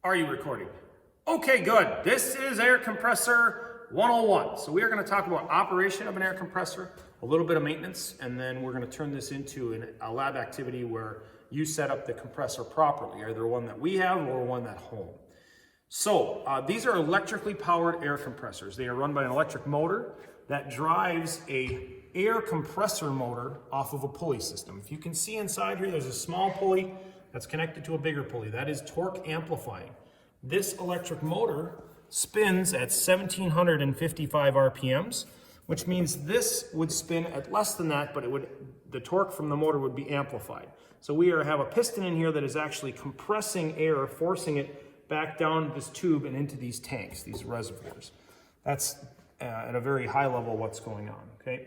Are you recording? Okay, good. This is Air Compressor 101. So we are going to talk about operation of an air compressor, a little bit of maintenance, and then we're going to turn this into a lab activity where you set up the compressor properly, either one that we have or one at home. So these are electrically powered air compressors. They are run by an electric motor that drives a air compressor motor off of a pulley system. If you can see inside here, there's a small pulley that's connected to a bigger pulley. That is torque amplifying. This electric motor spins at 1755 RPMs, which means this would spin at less than that, but the torque from the motor would be amplified. So we have a piston in here that is actually compressing air, forcing it back down this tube and into these tanks, these reservoirs. That's at a very high level what's going on, okay?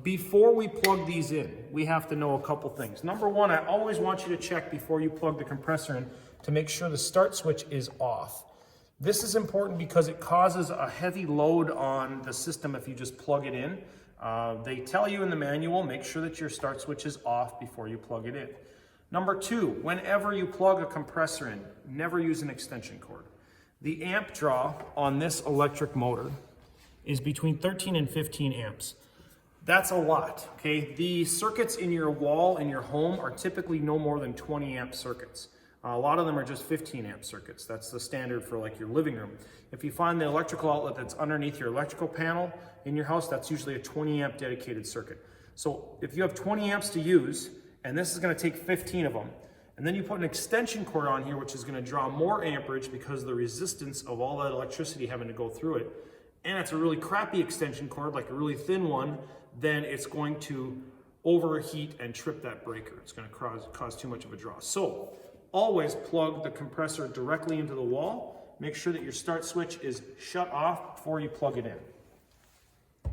Before we plug these in, we have to know a couple things. Number one, I always want you to check before you plug the compressor in to make sure the start switch is off. This is important because it causes a heavy load on the system if you just plug it in. They tell you in the manual, make sure that your start switch is off before you plug it in. Number two, whenever you plug a compressor in, never use an extension cord. The amp draw on this electric motor is between 13 and 15 amps. That's a lot, okay? The circuits in your wall in your home are typically no more than 20 amp circuits. A lot of them are just 15 amp circuits. That's the standard for like your living room. If you find the electrical outlet that's underneath your electrical panel in your house, that's usually a 20 amp dedicated circuit. So if you have 20 amps to use, and this is gonna take 15 of them, and then you put an extension cord on here, which is gonna draw more amperage because of the resistance of all that electricity having to go through it, and it's a really crappy extension cord, like a really thin one, then it's going to overheat and trip that breaker. It's going to cause too much of a draw. So always plug the compressor directly into the wall. Make sure that your start switch is shut off before you plug it in.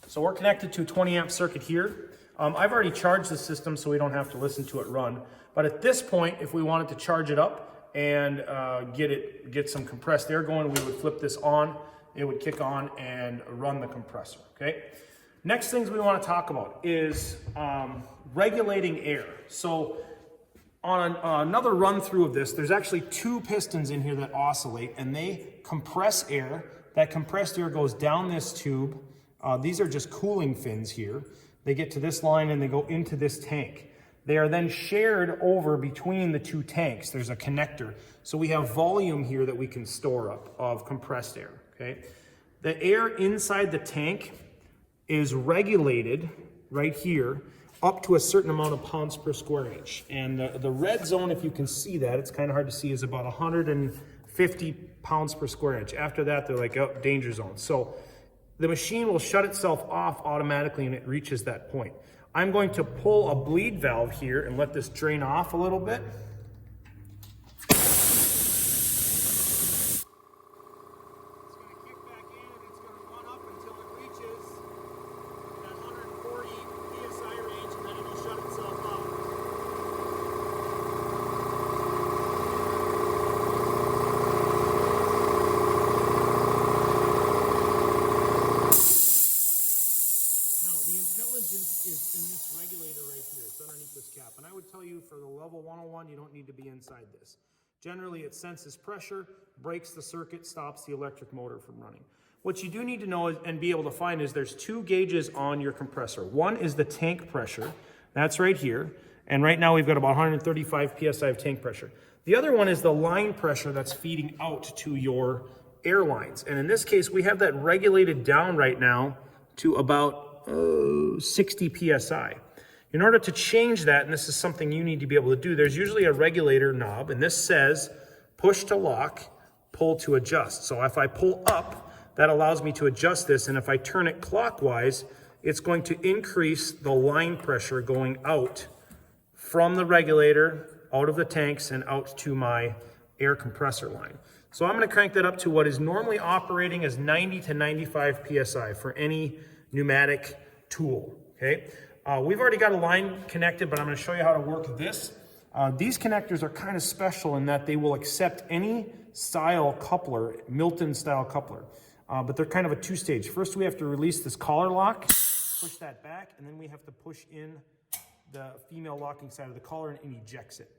So we're connected to a 20 amp circuit here. I've already charged the system so we don't have to listen to it run. But at this point, if we wanted to charge it up and get some compressed air going, we would flip this on. It would kick on and run the compressor, okay? Next things we want to talk about is regulating air. So on another run through of this, there's actually two pistons in here that oscillate and they compress air. That compressed air goes down this tube. These are just cooling fins here. They get to this line and they go into this tank. They are then shared over between the two tanks. There's a connector. So we have volume here that we can store up of compressed air. Okay. The air inside the tank is regulated right here up to a certain amount of pounds per square inch. And the red zone, if you can see that, it's kind of hard to see, is about 150 pounds per square inch. After that, they're like, oh, danger zone. So the machine will shut itself off automatically and it reaches that point. I'm going to pull a bleed valve here and let this drain off a little bit. Is in this regulator right here. It's underneath this cap. And I would tell you for the level 101, you don't need to be inside this. Generally, it senses pressure, breaks the circuit, stops the electric motor from running. What you do need to know and be able to find is there's two gauges on your compressor. One is the tank pressure. That's right here. And right now we've got about 135 PSI of tank pressure. The other one is the line pressure that's feeding out to your air lines. And in this case, we have that regulated down right now to about 60 PSI. In order to change that, and this is something you need to be able to do, there's usually a regulator knob, and this says push to lock, pull to adjust. So if I pull up, that allows me to adjust this, and if I turn it clockwise, it's going to increase the line pressure going out from the regulator, out of the tanks, and out to my air compressor line. So I'm going to crank that up to what is normally operating as 90 to 95 PSI for any pneumatic tool, okay? We've already got a line connected, but I'm going to show you how to work this. These connectors are kind of special in that they will accept any style coupler, Milton style coupler, but they're kind of a two-stage. First, we have to release this collar lock, push that back, and then we have to push in the female locking side of the collar and it ejects it.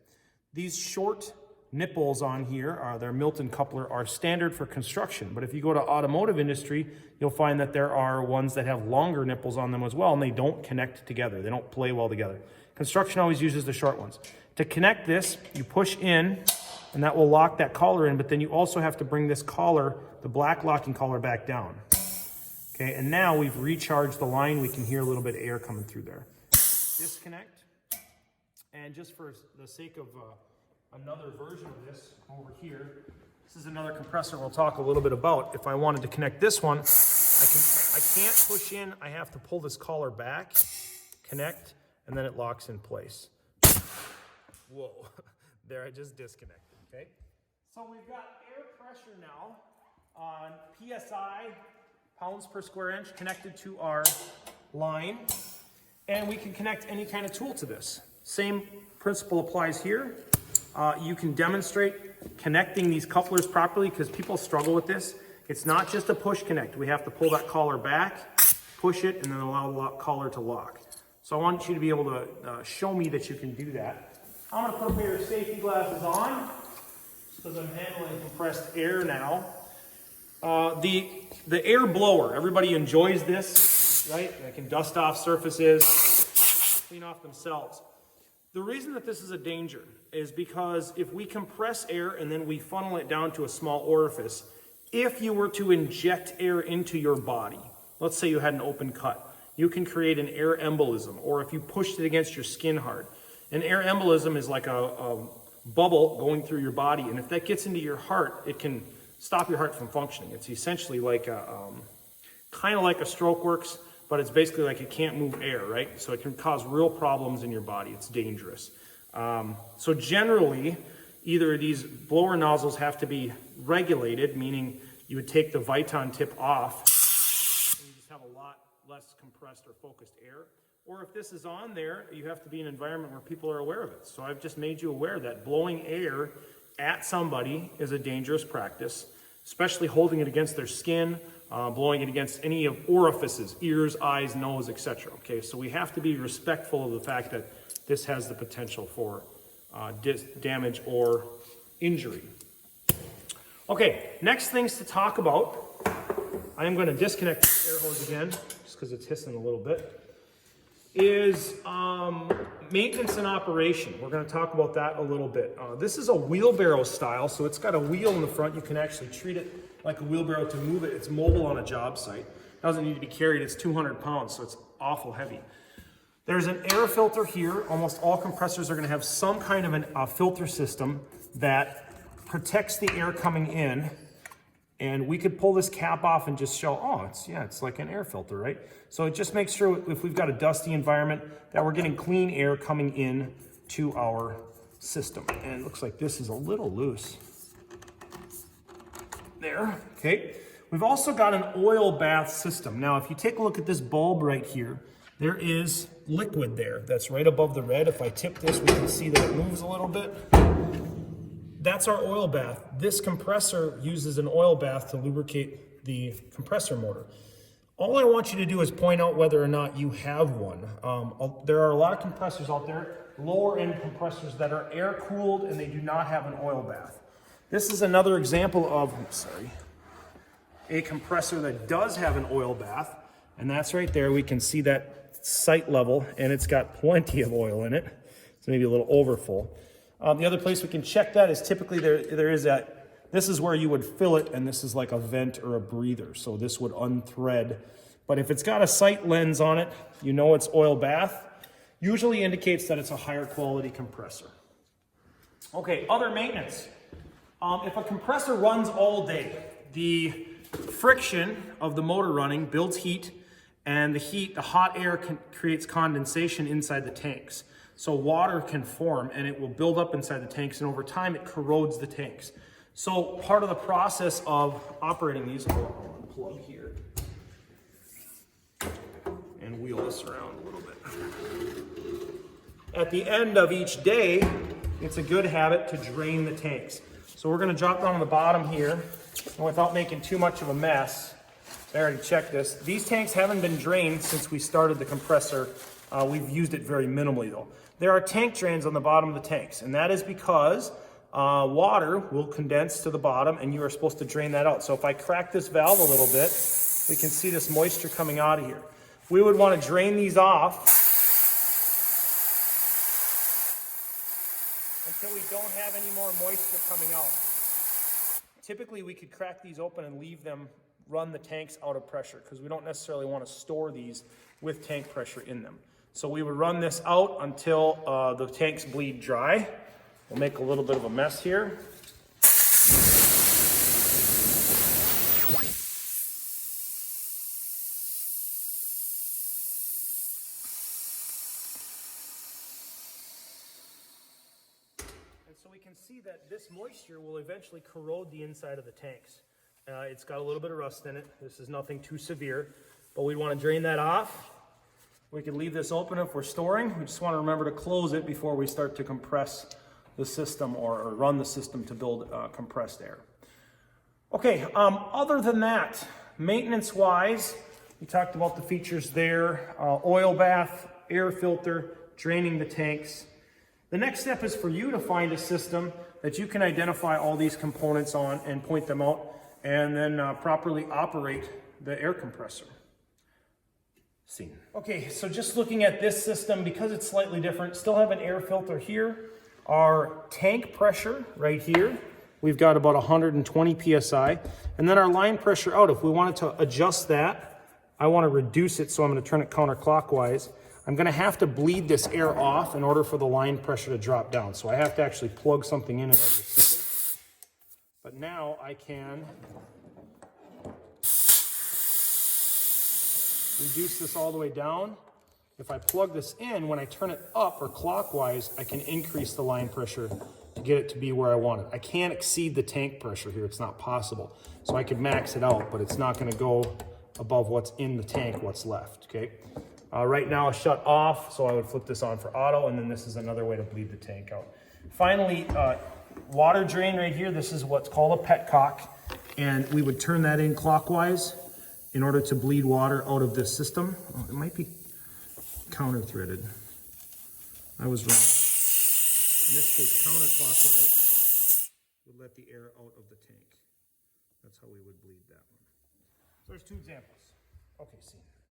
These short nipples on here, their Milton coupler, are standard for construction. But if you go to automotive industry, you'll find that there are ones that have longer nipples on them as well, and they don't connect together. They don't play well together. Construction always uses the short ones. To connect this, you push in, and that will lock that collar in, but then you also have to bring this collar, the black locking collar, back down. Okay, and now we've recharged the line. We can hear a little bit of air coming through there. Disconnect, and just for the sake of another version of this over here, this is another compressor we'll talk a little bit about. If I wanted to connect this one, I can't push in, I have to pull this collar back, connect, and then it locks in place. Whoa, there I just disconnected, okay? So we've got air pressure now on PSI, pounds per square inch, connected to our line, and we can connect any kind of tool to this. Same principle applies here. You can demonstrate connecting these couplers properly because people struggle with this. It's not just a push connect. We have to pull that collar back, push it, and then allow the collar to lock. So I want you to be able to show me that you can do that. I'm going to put a pair of safety glasses on because I'm handling compressed air now. The air blower, everybody enjoys this, right? They can dust off surfaces, clean off themselves. The reason that this is a danger is because if we compress air and then we funnel it down to a small orifice, if you were to inject air into your body, let's say you had an open cut, you can create an air embolism, or if you pushed it against your skin hard. An air embolism is like a bubble going through your body, and if that gets into your heart, it can stop your heart from functioning. It's essentially like kind of like a stroke works, but it's basically like it can't move air, right? So it can cause real problems in your body. It's dangerous. So generally, either of these blower nozzles have to be regulated, meaning you would take the Viton tip off and you just have a lot less compressed or focused air. Or if this is on there, you have to be in an environment where people are aware of it. So I've just made you aware that blowing air at somebody is a dangerous practice, especially holding it against their skin, blowing it against any of orifices, ears, eyes, nose, etc. Okay, so we have to be respectful of the fact that this has the potential for damage or injury. Okay, next things to talk about. I am going to disconnect the air hose again, just because it's hissing a little bit, is maintenance and operation. We're going to talk about that a little bit. This is a wheelbarrow style, so it's got a wheel in the front. You can actually treat it like a wheelbarrow to move it. It's mobile on a job site. It doesn't need to be carried. It's 200 pounds, so it's awful heavy. There's an air filter here. Almost all compressors are going to have some kind of a filter system that protects the air coming in. And we could pull this cap off and just show, oh, it's like an air filter, right? So it just makes sure if we've got a dusty environment that we're getting clean air coming in to our system. And it looks like this is a little loose. There, okay. We've also got an oil bath system. Now, if you take a look at this bulb right here, there is liquid there that's right above the red. If I tip this, we can see that it moves a little bit. That's our oil bath. This compressor uses an oil bath to lubricate the compressor motor. All I want you to do is point out whether or not you have one. There are a lot of compressors out there, lower end compressors that are air cooled and they do not have an oil bath. This is another example of, a compressor that does have an oil bath, and that's right there. We can see that sight level, and it's got plenty of oil in it. It's maybe a little overfull. The other place we can check that is typically there is this is where you would fill it, and this is like a vent or a breather, so this would unthread. But if it's got a sight lens on it, you know it's oil bath. Usually indicates that it's a higher quality compressor. Okay, other maintenance. If a compressor runs all day, the friction of the motor running builds heat, and the hot air creates condensation inside the tanks. So water can form and it will build up inside the tanks, and over time it corrodes the tanks. So part of the process of operating these, I'll unplug here and wheel this around a little bit. At the end of each day, it's a good habit to drain the tanks. So we're going to drop down on the bottom here, and without making too much of a mess, I already checked this. These tanks haven't been drained since we started the compressor. We've used it very minimally though. There are tank drains on the bottom of the tanks, and that is because water will condense to the bottom and you are supposed to drain that out. So if I crack this valve a little bit, we can see this moisture coming out of here. We would want to drain these off until we don't have any more moisture coming out. Typically we could crack these open and leave them run the tanks out of pressure because we don't necessarily want to store these with tank pressure in them. So we would run this out until the tanks bleed dry. We'll make a little bit of a mess here. And so we can see that this moisture will eventually corrode the inside of the tanks. It's got a little bit of rust in it. This is nothing too severe, but we want to drain that off. We can leave this open if we're storing. We just want to remember to close it before we start to compress the system or run the system to build compressed air. Okay, other than that, maintenance-wise, we talked about the features there, oil bath, air filter, draining the tanks. The next step is for you to find a system that you can identify all these components on and point them out and then properly operate the air compressor. Scene. Okay, so just looking at this system, because it's slightly different, still have an air filter here. Our tank pressure right here, we've got about 120 psi. And then our line pressure out, if we wanted to adjust that, I want to reduce it, so I'm going to turn it counterclockwise. I'm going to have to bleed this air off in order for the line pressure to drop down. So I have to actually plug something in order to see this. But now I can reduce this all the way down. If I plug this in, when I turn it up or clockwise, I can increase the line pressure to get it to be where I want it. I can't exceed the tank pressure here. It's not possible. So I could max it out, but it's not going to go above what's in the tank, what's left, okay? Right now it's shut off, so I would flip this on for auto, and then this is another way to bleed the tank out. Finally, water drain right here. This is what's called a petcock, and we would turn that in clockwise in order to bleed water out of this system. Oh, it might be counter-threaded. I was wrong. In this case, counterclockwise would let the air out of the tank. That's how we would bleed that one. So there's two examples. Okay, see.